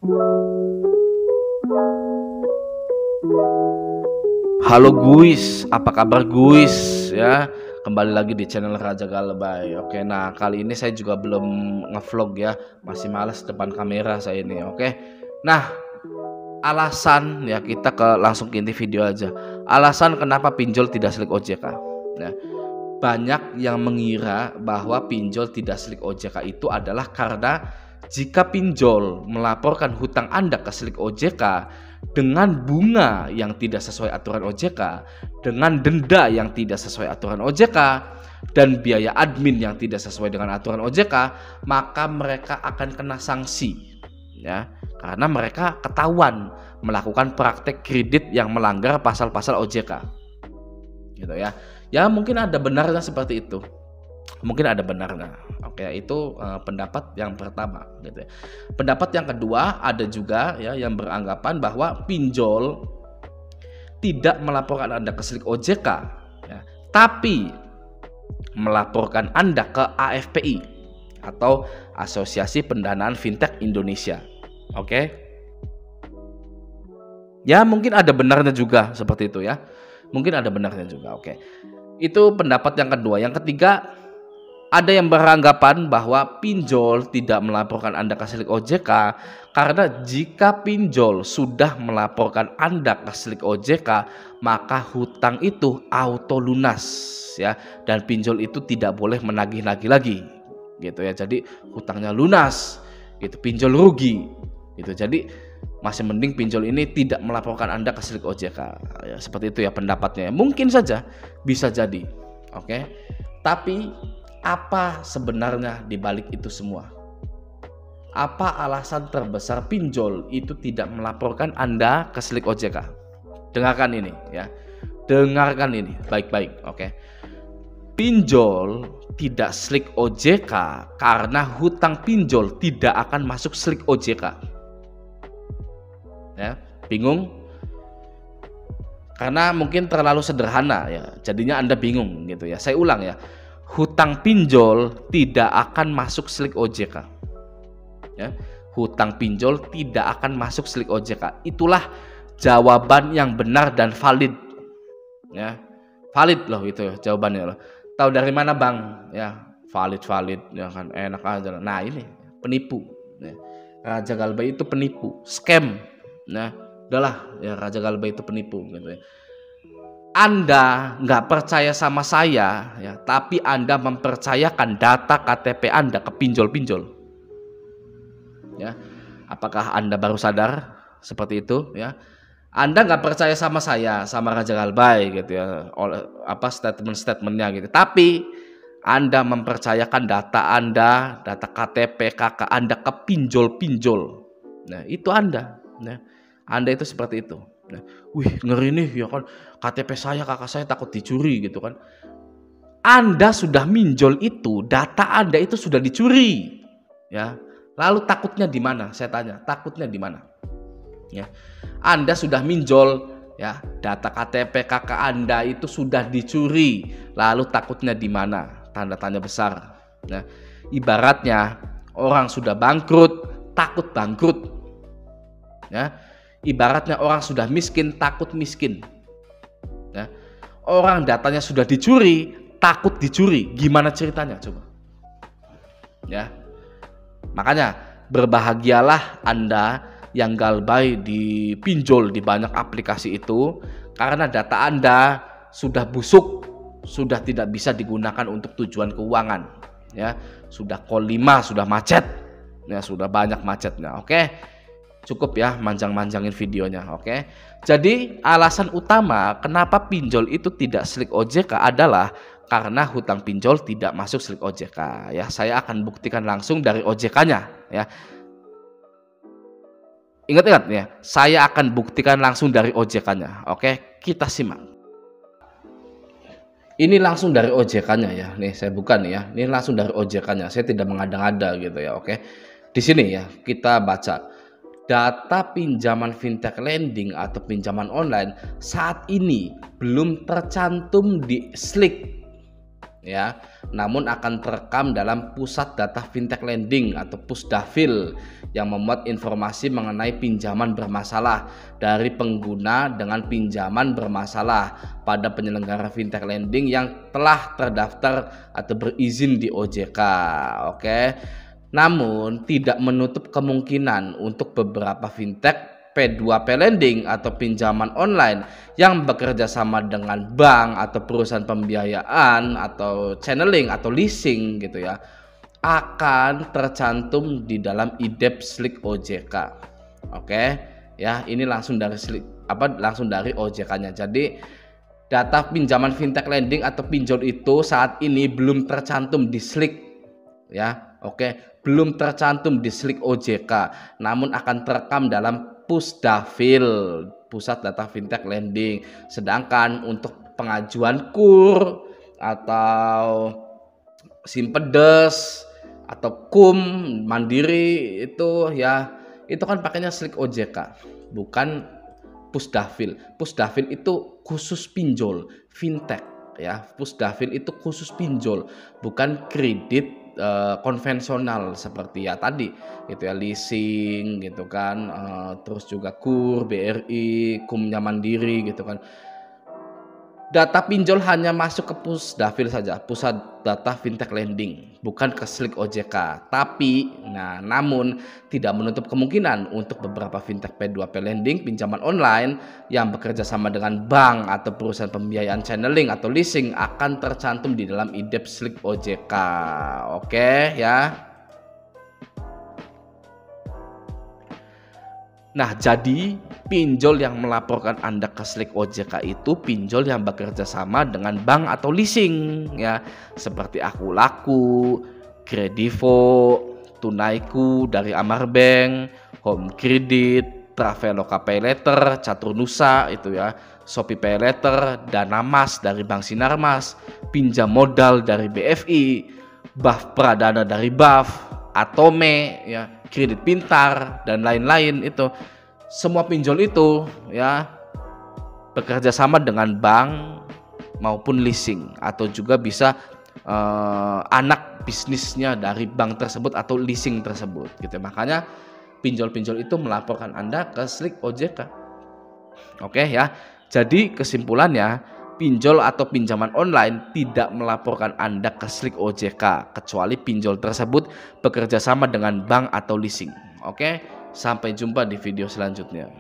Halo guys, apa kabar guys ya? Kembali lagi di channel Raja Galbay. Oke, nah kali ini saya juga belum ngevlog ya, masih males depan kamera saya ini. Oke, nah alasan ya kita langsung ke inti video aja. Alasan kenapa pinjol tidak selik OJK. Nah, banyak yang mengira bahwa pinjol tidak selik OJK itu adalah karena jika pinjol melaporkan hutang Anda ke selik OJK dengan bunga yang tidak sesuai aturan OJK, dengan denda yang tidak sesuai aturan OJK, dan biaya admin yang tidak sesuai dengan aturan OJK, maka mereka akan kena sanksi ya, karena mereka ketahuan melakukan praktek kredit yang melanggar pasal-pasal OJK gitu ya. Ya mungkin ada benarnya seperti itu, mungkin ada benarnya. Oke, itu pendapat yang pertama gitu ya. Pendapat yang kedua, ada juga ya yang beranggapan bahwa pinjol tidak melaporkan Anda ke selik OJK ya, tapi melaporkan Anda ke AFPI atau Asosiasi Pendanaan Fintech Indonesia. Oke, ya mungkin ada benarnya juga seperti itu ya, mungkin ada benarnya juga. Oke, itu pendapat yang kedua. Yang ketiga, ada yang beranggapan bahwa pinjol tidak melaporkan Anda ke selik OJK karena jika pinjol sudah melaporkan Anda ke selik OJK, maka hutang itu auto lunas ya, dan pinjol itu tidak boleh menagih-nagih lagi gitu ya. Jadi hutangnya lunas, itu pinjol rugi gitu. Jadi masih mending pinjol ini tidak melaporkan Anda ke selik OJK ya, seperti itu ya pendapatnya. Mungkin saja bisa jadi. Oke. Tapi apa sebenarnya di balik itu semua? Apa alasan terbesar pinjol itu tidak melaporkan Anda ke selik OJK? Dengarkan ini ya. Dengarkan ini baik-baik, oke. Pinjol tidak selik OJK karena hutang pinjol tidak akan masuk selik OJK. Ya, bingung? Karena mungkin terlalu sederhana ya. Jadinya Anda bingung gitu ya. Saya ulang ya. Hutang pinjol tidak akan masuk selik OJK ya. Hutang pinjol tidak akan masuk selik OJK. Itulah jawaban yang benar dan valid ya. Valid loh itu ya, jawabannya loh. Tahu dari mana bang ya? Valid ya kan, enak aja. Nah ini penipu ya. Raja Galbay itu penipu, scam. Nah udahlah ya, Raja Galbay itu penipu gitu ya. Anda nggak percaya sama saya ya, tapi Anda mempercayakan data KTP Anda ke pinjol-pinjol ya. Apakah Anda baru sadar seperti itu ya? Anda nggak percaya sama saya, sama Raja Galbay gitu ya, oleh apa statement-statementnya gitu, tapi Anda mempercayakan data Anda, data KTP kakak Anda ke pinjol-pinjol. Nah itu Anda ya. Anda itu seperti itu. Nah, wih ngeri nih ya kan, KTP saya kakak saya takut dicuri gitu kan. Anda sudah minjol itu, data Anda itu sudah dicuri ya. Lalu takutnya di mana? Saya tanya, takutnya di mana? Ya. Anda sudah minjol ya, data KTP kakak Anda itu sudah dicuri. Lalu takutnya di mana? Tanda tanya besar. Nah, ibaratnya orang sudah bangkrut, takut bangkrut. Ya. Ibaratnya orang sudah miskin, takut miskin ya. Orang datanya sudah dicuri, takut dicuri. Gimana ceritanya coba ya? Makanya berbahagialah Anda yang Galbay dipinjol di banyak aplikasi itu, karena data Anda sudah busuk, sudah tidak bisa digunakan untuk tujuan keuangan ya. Sudah call 5, sudah macet ya, sudah banyak macetnya. Oke, cukup ya manjang-manjangin videonya. Oke. Jadi alasan utama kenapa pinjol itu tidak selik OJK adalah karena hutang pinjol tidak masuk selik OJK ya. Saya akan buktikan langsung dari OJK-nya ya. Ingat-ingat ya, saya akan buktikan langsung dari OJK-nya. Oke, kita simak. Ini langsung dari OJK-nya ya. Nih saya buka nih ya. Ini langsung dari OJK-nya. Saya tidak mengada-ngada gitu ya. Oke. Di sini ya kita baca. Data pinjaman fintech lending atau pinjaman online saat ini belum tercantum di SLIK ya, namun akan terekam dalam Pusat Data Fintech Lending atau Pusdafil yang memuat informasi mengenai pinjaman bermasalah dari pengguna dengan pinjaman bermasalah pada penyelenggara fintech lending yang telah terdaftar atau berizin di OJK. Oke. Namun tidak menutup kemungkinan untuk beberapa fintech P2P lending atau pinjaman online yang bekerja sama dengan bank atau perusahaan pembiayaan atau channeling atau leasing gitu ya, akan tercantum di dalam IDEP Slik OJK. Oke, ya, ini langsung dari langsung dari OJK-nya. Jadi data pinjaman fintech lending atau pinjol itu saat ini belum tercantum di Slik ya. Oke, belum tercantum di Slik OJK, namun akan terekam dalam Pusdafil, Pusat Data Fintech Lending. Sedangkan untuk pengajuan KUR atau Simpedes atau KUM Mandiri itu ya, itu kan pakainya Slik OJK, bukan Pusdafil. Pusdafil itu khusus pinjol fintech ya. Pusdafil itu khusus pinjol, bukan kredit konvensional seperti ya tadi gitu ya, leasing gitu kan, terus juga KUR, BRI, KUM-nya Mandiri gitu kan. Data pinjol hanya masuk ke Pusdafil saja, Pusat Data Fintech Lending, bukan ke Slik OJK. Tapi, namun tidak menutup kemungkinan untuk beberapa fintech P2P lending pinjaman online yang bekerja sama dengan bank atau perusahaan pembiayaan channeling atau leasing akan tercantum di dalam IDEP Slik OJK. Oke ya. Nah, jadi pinjol yang melaporkan Anda ke Slik OJK itu pinjol yang bekerja sama dengan bank atau leasing ya, seperti Aku Laku, Kredivo, Tunaiku dari Amarbank, Home Credit, Traveloka Paylater, Caturnusa itu ya, Shopee Paylater, Danamas dari Bank Sinarmas, Pinjam Modal dari BFI, BAF Pradana dari BAF, Atome ya, Kredit Pintar dan lain-lain. Itu semua pinjol itu ya bekerja sama dengan bank maupun leasing, atau juga bisa anak bisnisnya dari bank tersebut atau leasing tersebut gitu. Makanya pinjol-pinjol itu melaporkan Anda ke Slik OJK. Oke ya. Jadi kesimpulannya, pinjol atau pinjaman online tidak melaporkan Anda ke Slik OJK kecuali pinjol tersebut bekerja sama dengan bank atau leasing. Oke, sampai jumpa di video selanjutnya.